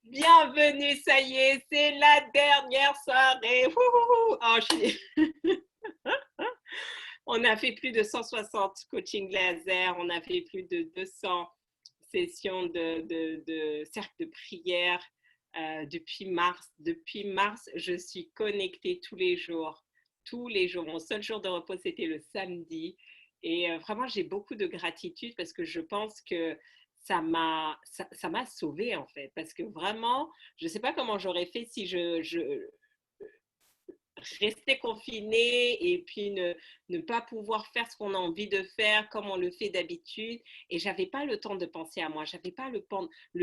Bienvenue, ça y est, c'est la dernière soirée. Wouhou. Oh, on a fait plus de 160 coaching laser, on a fait plus de 200 sessions de cercle de prière depuis mars. Depuis mars, je suis connectée tous les jours. Tous les jours. Mon seul jour de repos, c'était le samedi. Et vraiment, j'ai beaucoup de gratitude parce que je pense que ça m'a sauvée en fait. Parce que vraiment, je ne sais pas comment j'aurais fait si je rester confiné et puis ne pas pouvoir faire ce qu'on a envie de faire comme on le fait d'habitude. Et j'avais pas le temps de penser à moi, j'avais pas le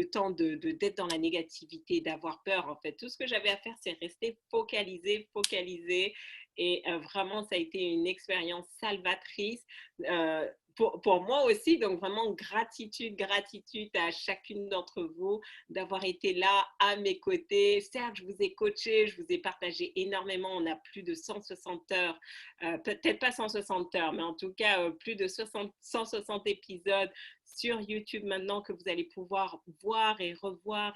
temps d'être dans la négativité, d'avoir peur en fait. Tout ce que j'avais à faire, c'est rester focalisé, focalisé. Et vraiment, ça a été une expérience salvatrice. Pour moi aussi, donc vraiment gratitude, gratitude à chacune d'entre vous d'avoir été là à mes côtés. Certes, je vous ai coaché, je vous ai partagé énormément. On a plus de 160 heures, peut-être pas 160 heures, mais en tout cas plus de 160 épisodes sur YouTube maintenant que vous allez pouvoir voir et revoir.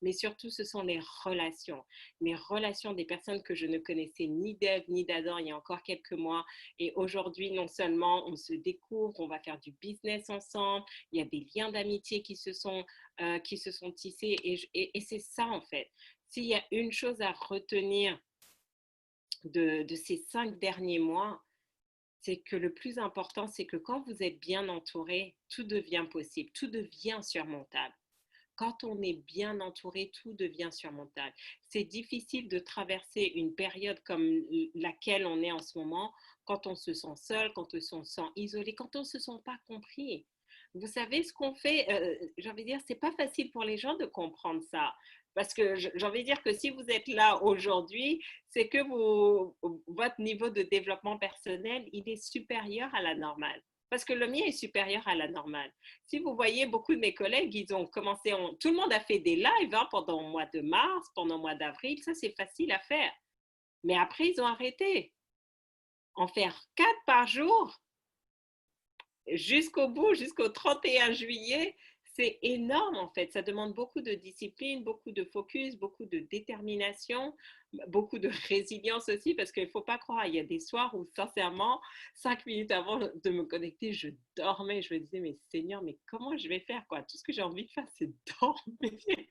Mais surtout, ce sont les relations des personnes que je ne connaissais ni d'Ève ni d'Adam il y a encore quelques mois. Et aujourd'hui, non seulement on se découvre, on va faire du business ensemble, il y a des liens d'amitié qui se sont tissés. Et c'est ça, en fait. S'il y a une chose à retenir de ces 5 derniers mois, c'est que le plus important, c'est que quand vous êtes bien entouré, tout devient possible, tout devient surmontable. Quand on est bien entouré, tout devient surmontable. C'est difficile de traverser une période comme laquelle on est en ce moment, quand on se sent seul, quand on se sent isolé, quand on ne se sent pas compris. Vous savez ce qu'on fait, j'ai envie de dire, c'est pas facile pour les gens de comprendre ça. Parce que j'ai envie de dire que si vous êtes là aujourd'hui, c'est que votre niveau de développement personnel, il est supérieur à la normale. Parce que le mien est supérieur à la normale. Si vous voyez beaucoup de mes collègues, ils ont commencé, tout le monde a fait des lives pendant le mois de mars, pendant le mois d'avril, ça c'est facile à faire. Mais après, ils ont arrêté. En faire 4 par jour, jusqu'au bout, jusqu'au 31 juillet, c'est énorme en fait. Ça demande beaucoup de discipline, beaucoup de focus, beaucoup de détermination, beaucoup de résilience aussi, parce qu'il ne faut pas croire, il y a des soirs où sincèrement, 5 minutes avant de me connecter, je dormais. Je me disais, mais Seigneur, mais comment je vais faire quoi? Tout ce que j'ai envie de faire, c'est dormir.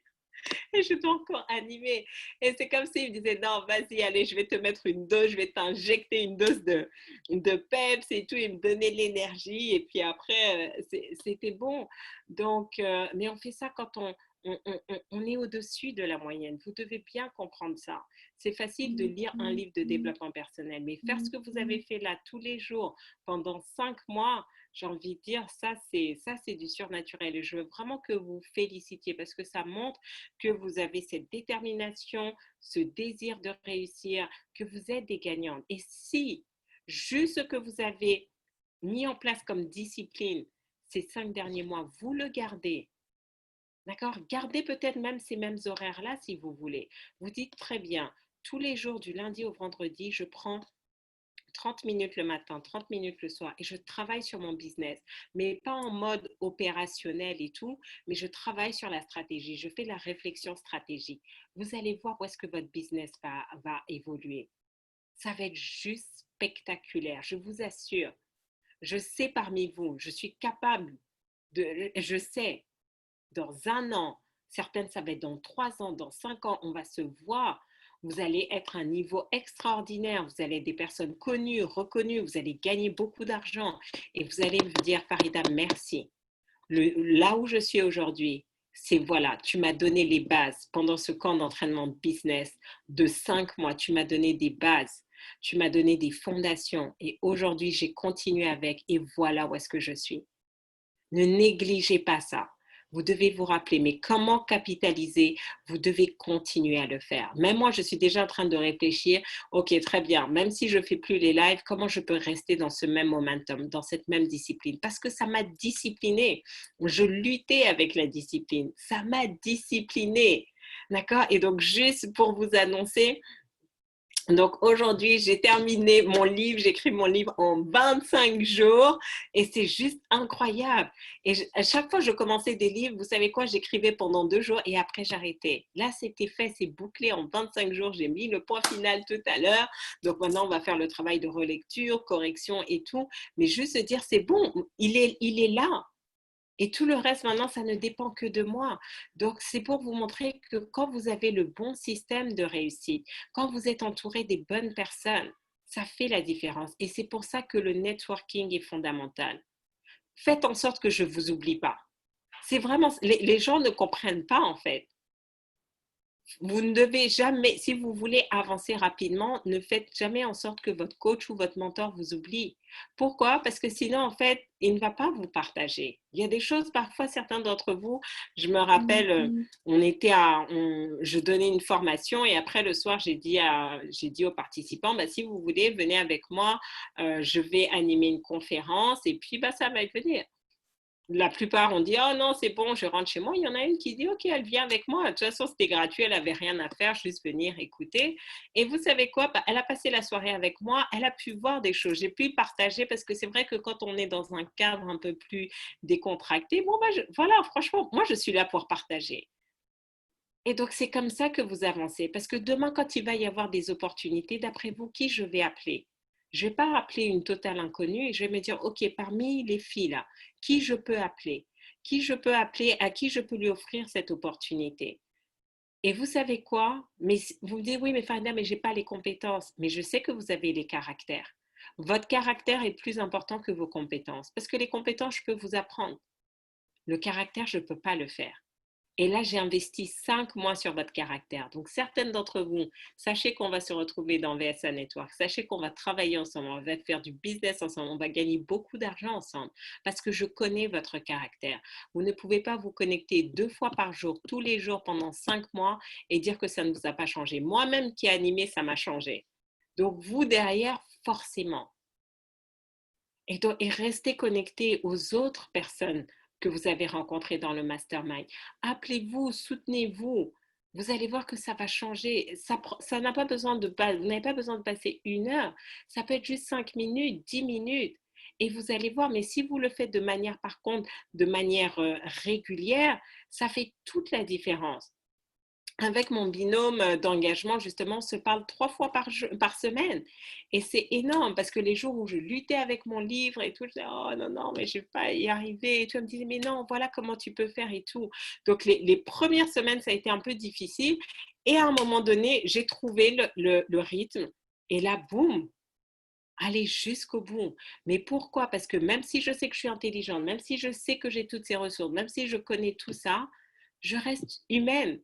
Et je dois encore animer. Et c'est comme s'il me disait, non, vas-y, allez, je vais te mettre une dose, je vais t'injecter une dose de peps et tout, et me donner de l'énergie. Et puis après, c'était bon. Donc, mais on fait ça quand on est au-dessus de la moyenne. Vous devez bien comprendre ça. C'est facile de lire un livre de développement personnel, mais faire ce que vous avez fait là tous les jours pendant 5 mois, j'ai envie de dire, ça c'est du surnaturel. Et je veux vraiment que vous félicitiez parce que ça montre que vous avez cette détermination, ce désir de réussir, que vous êtes des gagnantes. Et si juste ce que vous avez mis en place comme discipline ces 5 derniers mois, vous le gardez, d'accord? Gardez peut-être même ces mêmes horaires-là si vous voulez. Vous dites très bien, tous les jours du lundi au vendredi, je prends 30 minutes le matin, 30 minutes le soir et je travaille sur mon business, mais pas en mode opérationnel et tout, mais je travaille sur la stratégie, je fais la réflexion stratégique. Vous allez voir où est-ce que votre business va évoluer. Ça va être juste spectaculaire, je vous assure. Je sais parmi vous, je suis capable je sais, dans un an, certaines ça va être dans 3 ans, dans 5 ans, on va se voir. Vous allez être à un niveau extraordinaire, vous allez être des personnes connues, reconnues, vous allez gagner beaucoup d'argent et vous allez me dire, Farida, merci. Là où je suis aujourd'hui, c'est voilà, tu m'as donné les bases pendant ce camp d'entraînement business de 5 mois, tu m'as donné des bases, tu m'as donné des fondations et aujourd'hui, j'ai continué avec et voilà où est-ce que je suis. Ne négligez pas ça. Vous devez vous rappeler, mais comment capitaliser? Vous devez continuer à le faire. Même moi, je suis déjà en train de réfléchir, ok, très bien, même si je ne fais plus les lives, comment je peux rester dans ce même momentum, dans cette même discipline? Parce que ça m'a disciplinée. Je luttais avec la discipline. Ça m'a disciplinée. D'accord? Et donc, juste pour vous annoncer, Donc aujourd'hui, j'ai terminé mon livre, j'écris mon livre en 25 jours et c'est juste incroyable. Et à chaque fois que je commençais des livres, vous savez quoi, j'écrivais pendant 2 jours et après j'arrêtais. Là, c'était fait, c'est bouclé en 25 jours. J'ai mis le point final tout à l'heure. Donc maintenant, on va faire le travail de relecture, correction et tout. Mais juste se dire, c'est bon, il est là. Et tout le reste, maintenant, ça ne dépend que de moi. Donc, c'est pour vous montrer que quand vous avez le bon système de réussite, quand vous êtes entouré des bonnes personnes, ça fait la différence. Et c'est pour ça que le networking est fondamental. Faites en sorte que je ne vous oublie pas. C'est vraiment, les gens ne comprennent pas en fait. Vous ne devez jamais, si vous voulez avancer rapidement, ne faites jamais en sorte que votre coach ou votre mentor vous oublie. Pourquoi? Parce que sinon, en fait, il ne va pas vous partager. Il y a des choses, parfois, certains d'entre vous, je me rappelle, je donnais une formation et après le soir, j'ai dit aux participants, bah, si vous voulez, venez avec moi, je vais animer une conférence et puis bah, ça va venir. La plupart ont dit oh non c'est bon je rentre chez moi, il y en a une qui dit ok elle vient avec moi, de toute façon c'était gratuit, elle avait rien à faire, juste venir écouter. Et vous savez quoi, elle a passé la soirée avec moi, elle a pu voir des choses, j'ai pu partager parce que c'est vrai que quand on est dans un cadre un peu plus décontracté, bon bah voilà franchement moi je suis là pour partager. Et donc c'est comme ça que vous avancez parce que demain quand il va y avoir des opportunités, d'après vous qui je vais appeler? Je ne vais pas appeler une totale inconnue et je vais me dire, OK, parmi les filles là, qui je peux appeler? Qui je peux appeler? À qui je peux lui offrir cette opportunité? Et vous savez quoi? Mais vous me dites, oui, mais Farida, mais je n'ai pas les compétences. Mais je sais que vous avez les caractères. Votre caractère est plus important que vos compétences. Parce que les compétences, je peux vous apprendre. Le caractère, je ne peux pas le faire. Et là, j'ai investi 5 mois sur votre caractère. Donc, certaines d'entre vous, sachez qu'on va se retrouver dans VSA Network. Sachez qu'on va travailler ensemble. On va faire du business ensemble. On va gagner beaucoup d'argent ensemble parce que je connais votre caractère. Vous ne pouvez pas vous connecter 2 fois par jour, tous les jours pendant 5 mois et dire que ça ne vous a pas changé. Moi-même qui ai animé, ça m'a changé. Donc, vous derrière, forcément. Et restez connecté aux autres personnes que vous avez rencontrées dans le mastermind. Appelez-vous, soutenez-vous. Vous allez voir que ça va changer. Ça n'a pas besoin vous n'avez pas besoin de passer 1 heure. Ça peut être juste 5 minutes, 10 minutes. Et vous allez voir, mais si vous le faites de manière, par contre, de manière régulière, ça fait toute la différence. Avec mon binôme d'engagement, justement, on se parle 3 fois par semaine. Et c'est énorme parce que les jours où je luttais avec mon livre et tout, je disais, oh non, non, mais je ne vais pas y arriver. Et tu me disais, mais non, voilà comment tu peux faire et tout. Donc, les premières semaines, ça a été un peu difficile. Et à un moment donné, j'ai trouvé le rythme. Et là, boum, aller jusqu'au bout. Mais pourquoi? Parce que même si je sais que je suis intelligente, même si je sais que j'ai toutes ces ressources, même si je connais tout ça, je reste humaine.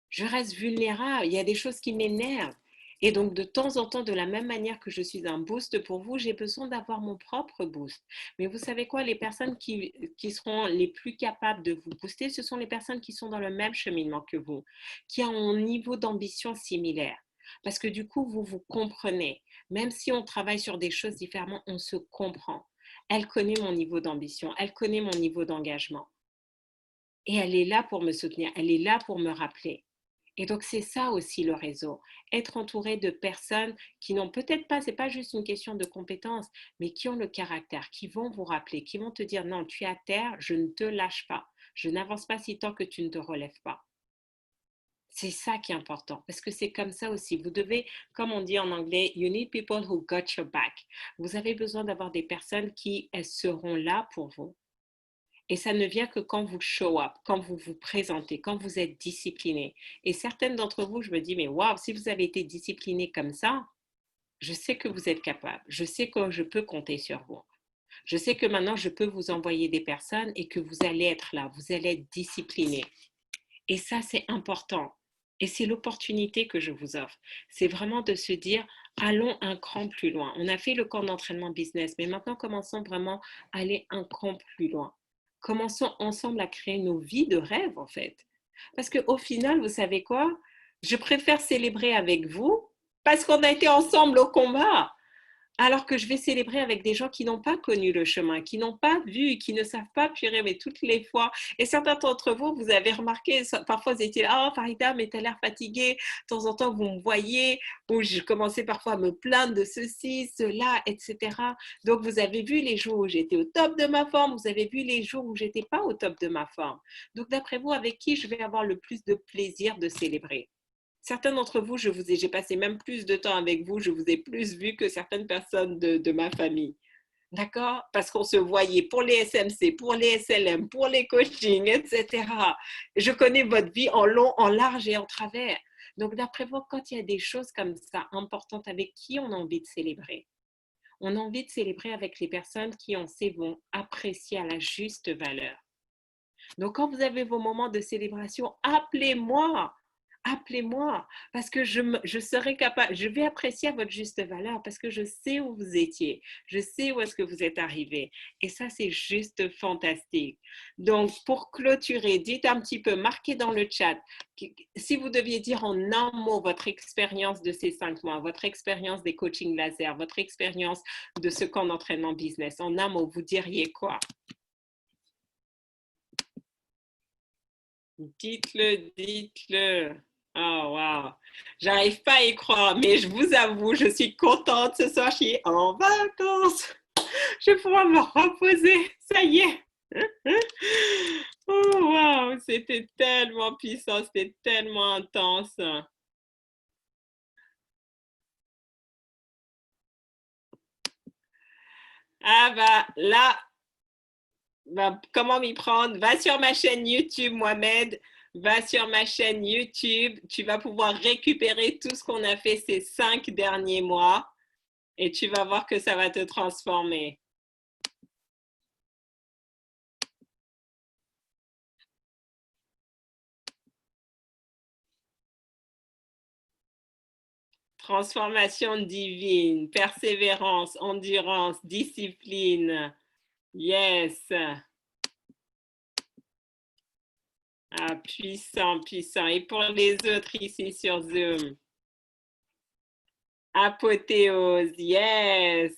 Je reste vulnérable, il y a des choses qui m'énervent. Et donc, de temps en temps, de la même manière que je suis un boost pour vous, j'ai besoin d'avoir mon propre boost. Mais vous savez quoi, les personnes qui seront les plus capables de vous booster, ce sont les personnes qui sont dans le même cheminement que vous, qui ont un niveau d'ambition similaire. Parce que du coup, vous vous comprenez. Même si on travaille sur des choses différemment, on se comprend. Elle connaît mon niveau d'ambition, elle connaît mon niveau d'engagement. Et elle est là pour me soutenir, elle est là pour me rappeler. Et donc, c'est ça aussi le réseau. Être entouré de personnes qui n'ont peut-être pas, c'est pas juste une question de compétences, mais qui ont le caractère, qui vont vous rappeler, qui vont te dire non, tu es à terre, je ne te lâche pas. Je n'avance pas si tant que tu ne te relèves pas. C'est ça qui est important, parce que c'est comme ça aussi. Vous devez, comme on dit en anglais, you need people who got your back. Vous avez besoin d'avoir des personnes qui, elles seront là pour vous. Et ça ne vient que quand vous show up, quand vous vous présentez, quand vous êtes discipliné. Et certaines d'entre vous, je me dis, mais waouh, si vous avez été discipliné comme ça, je sais que vous êtes capable. Je sais que je peux compter sur vous. Je sais que maintenant, je peux vous envoyer des personnes et que vous allez être là, vous allez être discipliné. Et ça, c'est important. Et c'est l'opportunité que je vous offre. C'est vraiment de se dire, allons un cran plus loin. On a fait le camp d'entraînement business, mais maintenant, commençons vraiment à aller un cran plus loin. Commençons ensemble à créer nos vies de rêve, en fait. Parce qu'au final, vous savez quoi? Je préfère célébrer avec vous parce qu'on a été ensemble au combat. Alors que je vais célébrer avec des gens qui n'ont pas connu le chemin, qui n'ont pas vu, qui ne savent pas purée, mais toutes les fois. Et certains d'entre vous, vous avez remarqué, parfois vous étiez là, oh Farida, mais t'as l'air fatiguée. De temps en temps, vous me voyez, ou je commençais parfois à me plaindre de ceci, cela, etc. Donc, vous avez vu les jours où j'étais au top de ma forme, vous avez vu les jours où j'étais pas au top de ma forme. Donc, d'après vous, avec qui je vais avoir le plus de plaisir de célébrer? Certains d'entre vous, j'ai passé même plus de temps avec vous, je vous ai plus vu que certaines personnes de ma famille. D'accord? Parce qu'on se voyait pour les SMC, pour les SLM, pour les coachings, etc. Je connais votre vie en long, en large et en travers. Donc, d'après vous, quand il y a des choses comme ça importantes, avec qui on a envie de célébrer? On a envie de célébrer avec les personnes qui, on sait, vont apprécier à la juste valeur. Donc, quand vous avez vos moments de célébration, appelez-moi. Appelez-moi parce que je serai capable, je vais apprécier à votre juste valeur parce que je sais où vous étiez, je sais où est-ce que vous êtes arrivé et ça c'est juste fantastique. Donc pour clôturer, dites un petit peu, marquez dans le chat, si vous deviez dire en un mot votre expérience de ces 5 mois, votre expérience des coachings laser, votre expérience de ce camp d'entraînement business, en un mot, vous diriez quoi? Dites-le, dites-le. Oh, wow. J'arrive pas à y croire, mais je vous avoue, je suis contente ce soir. Je suis en vacances. Je vais pouvoir me reposer. Ça y est. Oh, wow. C'était tellement puissant. C'était tellement intense. Ah, bah, là, bah, comment m'y prendre? Va sur ma chaîne YouTube, Mohamed. Va sur ma chaîne YouTube. Tu vas pouvoir récupérer tout ce qu'on a fait ces 5 derniers mois. Et tu vas voir que ça va te transformer. Transformation divine, persévérance, endurance, discipline. Yes. Ah, puissant, puissant. Et pour les autres ici sur Zoom. Apothéose. Yes.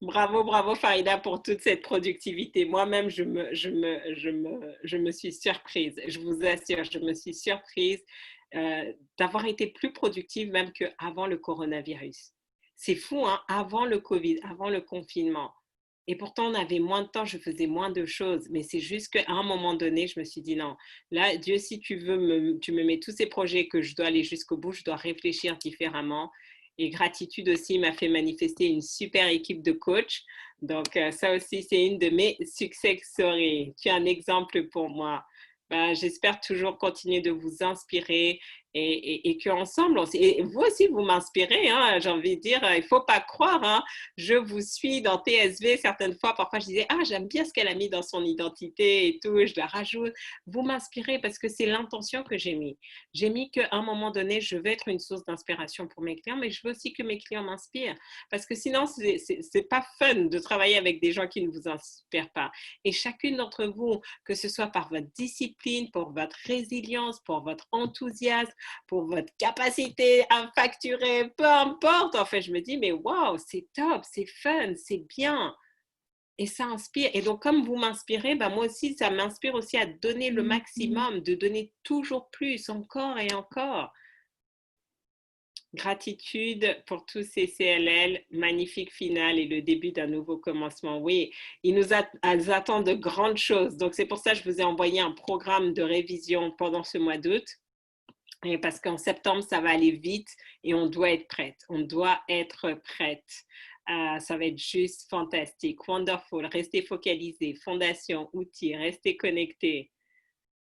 Bravo, bravo Farida pour toute cette productivité. Moi-même, je me suis surprise. Je vous assure, je me suis surprise d'avoir été plus productive même qu'avant le coronavirus. C'est fou, hein? Avant le Covid, avant le confinement. Et pourtant, on avait moins de temps, je faisais moins de choses. Mais c'est juste qu'à un moment donné, je me suis dit non, là, Dieu, si tu veux, tu me mets tous ces projets que je dois aller jusqu'au bout, je dois réfléchir différemment. Et gratitude aussi m'a fait manifester une super équipe de coachs. Donc, ça aussi, c'est une de mes success stories. Tu es un exemple pour moi. Ben, j'espère toujours continuer de vous inspirer et qu'ensemble, et vous aussi, vous m'inspirez. Hein, j'ai envie de dire, il ne faut pas croire. Hein, je vous suis dans TSV certaines fois. Parfois, je disais, ah, j'aime bien ce qu'elle a mis dans son identité et tout. Je la rajoute. Vous m'inspirez parce que c'est l'intention que j'ai mis. J'ai mis qu'à un moment donné, je veux être une source d'inspiration pour mes clients, mais je veux aussi que mes clients m'inspirent. Parce que sinon, c'est pas fun de travailler avec des gens qui ne vous inspirent pas. Et chacune d'entre vous, que ce soit par votre discipline, pour votre résilience, pour votre enthousiasme, pour votre capacité à facturer, peu importe. En fait, je me dis, mais waouh, c'est top, c'est fun, c'est bien. Et ça inspire. Et donc, comme vous m'inspirez, ben moi aussi, ça m'inspire aussi à donner le maximum, de donner toujours plus, encore et encore. Gratitude pour tous ces CLL, magnifique finale et le début d'un nouveau commencement. Oui, elles attendent de grandes choses. Donc, c'est pour ça que je vous ai envoyé un programme de révision pendant ce mois d'août. Et parce qu'en septembre, ça va aller vite et on doit être prête. On doit être prête. Ça va être juste fantastique. Wonderful. Restez focalisés. Fondation, outils, restez connectés.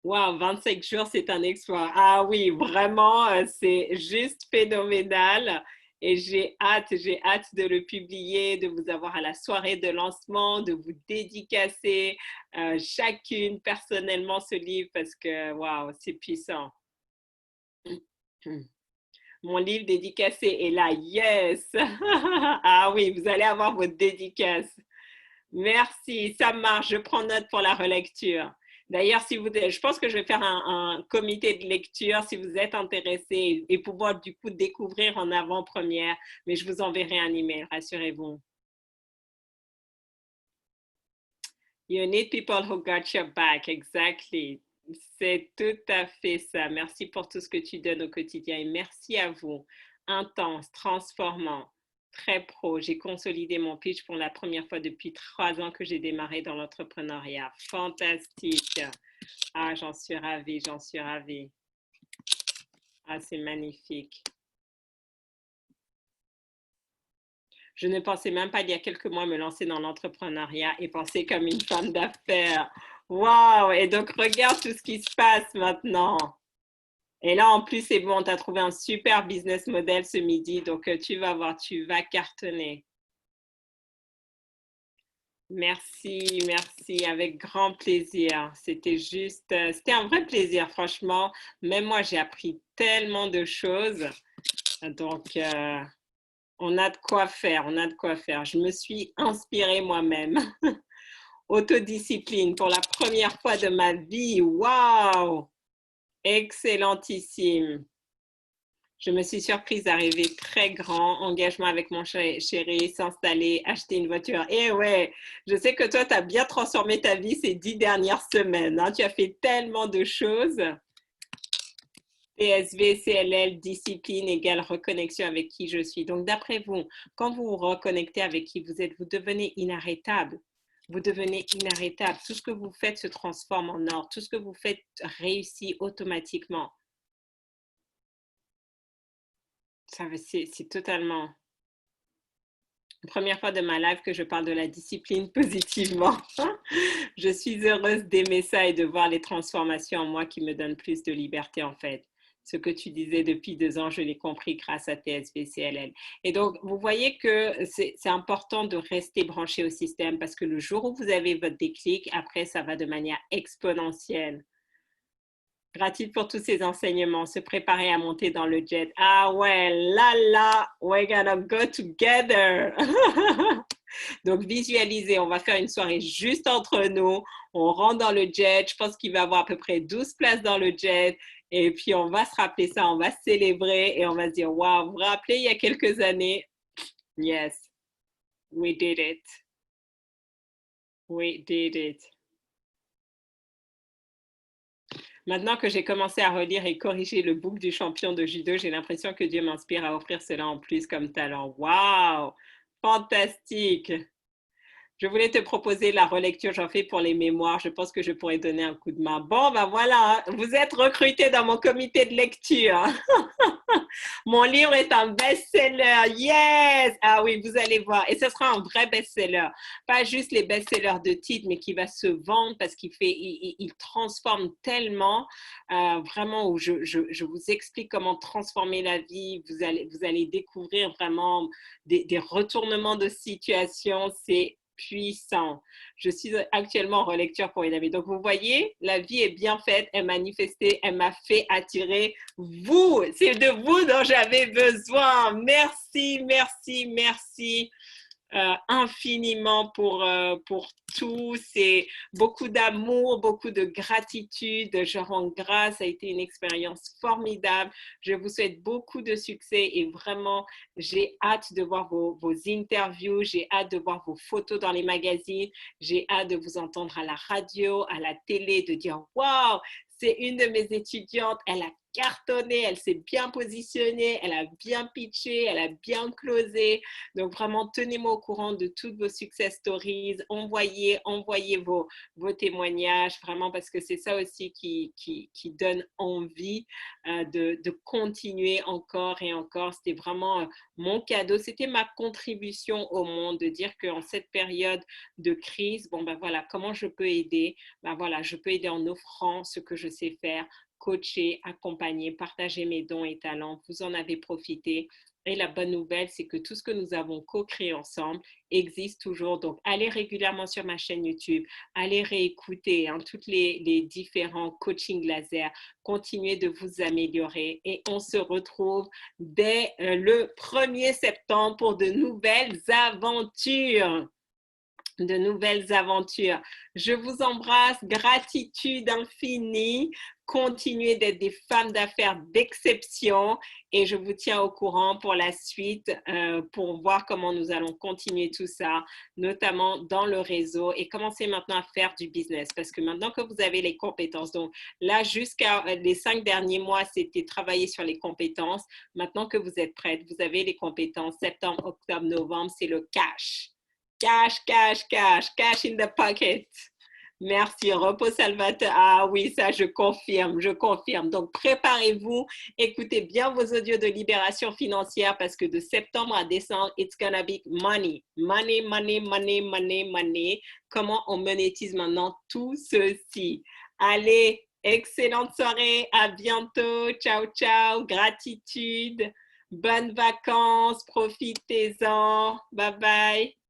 Wow, 25 jours, c'est un exploit. Ah oui, vraiment, c'est juste phénoménal. Et j'ai hâte de le publier, de vous avoir à la soirée de lancement, de vous dédicacer chacune personnellement ce livre parce que, wow, c'est puissant. Mon livre dédicacé est là, yes! Ah oui, vous allez avoir votre dédicace. Merci, ça marche, je prends note pour la relecture. D'ailleurs, si vous, je pense que je vais faire un comité de lecture si vous êtes intéressé et pouvoir du coup découvrir en avant-première. Mais je vous enverrai un email, rassurez-vous. You need people who got your back, exactly. C'est tout à fait ça. Merci pour tout ce que tu donnes au quotidien et merci à vous. Intense, transformant, très pro. J'ai consolidé mon pitch pour la première fois depuis 3 ans que j'ai démarré dans l'entrepreneuriat. Fantastique. Ah, j'en suis ravie, j'en suis ravie. Ah, c'est magnifique. Je ne pensais même pas il y a quelques mois me lancer dans l'entrepreneuriat et penser comme une femme d'affaires. Waouh! Et donc, regarde tout ce qui se passe maintenant. Et là, en plus, c'est bon, tu as trouvé un super business model ce midi. Donc, tu vas voir, tu vas cartonner. Merci, merci, avec grand plaisir. C'était juste, c'était un vrai plaisir, franchement. Même moi, j'ai appris tellement de choses. Donc, on a de quoi faire, on a de quoi faire. Je me suis inspirée moi-même. Autodiscipline pour la première fois de ma vie. Waouh! Excellentissime. Je me suis surprise d'arriver très grand, engagement avec mon chéri, s'installer, acheter une voiture. Et ouais, je sais que toi, tu as bien transformé ta vie ces 10 dernières semaines. Hein. Tu as fait tellement de choses. PSV, CLL, discipline égale reconnexion avec qui je suis. Donc, d'après vous, quand vous vous reconnectez avec qui vous êtes, vous devenez inarrêtable. Vous devenez inarrêtable. Tout ce que vous faites se transforme en or. Tout ce que vous faites réussit automatiquement. C'est totalement la première fois de ma life que je parle de la discipline positivement. Je suis heureuse d'aimer ça et de voir les transformations en moi qui me donnent plus de liberté en fait. Ce que tu disais depuis 2 ans, je l'ai compris grâce à TSBCLL. Et donc, vous voyez que c'est important de rester branché au système parce que le jour où vous avez votre déclic, après, ça va de manière exponentielle. Gratitude pour tous ces enseignements, se préparer à monter dans le jet. Ah ouais, là, we're gonna go together. Donc, visualisez, on va faire une soirée juste entre nous. On rentre dans le jet. Je pense qu'il va y avoir à peu près 12 places dans le jet. Et puis, on va se rappeler ça, on va célébrer et on va se dire, waouh, vous vous rappelez, il y a quelques années, yes, we did it. We did it. Maintenant que j'ai commencé à relire et corriger le book du champion de judo, j'ai l'impression que Dieu m'inspire à offrir cela en plus comme talent. Waouh! Fantastique! Je voulais te proposer la relecture, j'en fais pour les mémoires. Je pense que je pourrais donner un coup de main. Bon, ben voilà, vous êtes recrutés dans mon comité de lecture. Mon livre est un best-seller. Yes! Ah oui, vous allez voir. Et ce sera un vrai best-seller. Pas juste les best-sellers de titre, mais qui va se vendre parce il transforme tellement. Vraiment, où je vous explique comment transformer la vie. Vous allez découvrir vraiment des retournements de situation. C'est puissant. Je suis actuellement en relecture pour une amie. Donc, vous voyez, la vie est bien faite, elle manifestait, elle m'a fait attirer vous. C'est de vous dont j'avais besoin. Merci, merci, merci. Infiniment pour tout. C'est beaucoup d'amour, beaucoup de gratitude. Je rends grâce. Ça a été une expérience formidable. Je vous souhaite beaucoup de succès et vraiment, j'ai hâte de voir vos interviews. J'ai hâte de voir vos photos dans les magazines. J'ai hâte de vous entendre à la radio, à la télé, de dire waouh, c'est une de mes étudiantes. Elle a cartonné, elle s'est bien positionnée, elle a bien pitché, elle a bien closé. Donc, vraiment, tenez-moi au courant de toutes vos success stories. Envoyez vos témoignages, vraiment, parce que c'est ça aussi qui donne envie de continuer encore et encore. C'était vraiment mon cadeau. C'était ma contribution au monde de dire qu'en cette période de crise, bon, ben voilà, comment je peux aider? Ben voilà, je peux aider en offrant ce que je sais faire, coacher, accompagner, partager mes dons et talents. Vous en avez profité. Et la bonne nouvelle, c'est que tout ce que nous avons co-créé ensemble existe toujours. Donc, allez régulièrement sur ma chaîne YouTube, allez réécouter tous les différents coachings laser, continuez de vous améliorer et on se retrouve dès le 1er septembre pour de nouvelles aventures. de nouvelles aventures. Je vous embrasse, gratitude infinie. Continuez d'être des femmes d'affaires d'exception et je vous tiens au courant pour la suite pour voir comment nous allons continuer tout ça, notamment dans le réseau et commencer maintenant à faire du business parce que maintenant que vous avez les compétences, donc là jusqu'à les 5 derniers mois, c'était travailler sur les compétences. Maintenant que vous êtes prête, vous avez les compétences, septembre, octobre, novembre, c'est le cash. Cash, cash, cash, cash in the pocket. Merci, repos Salvatore. Ah oui, ça, je confirme, je confirme. Donc, préparez-vous, écoutez bien vos audios de libération financière parce que de septembre à décembre, it's gonna be money. Money, money, money, money, money. Comment on monétise maintenant tout ceci? Allez, excellente soirée, à bientôt. Ciao, ciao, gratitude. Bonnes vacances, profitez-en. Bye bye.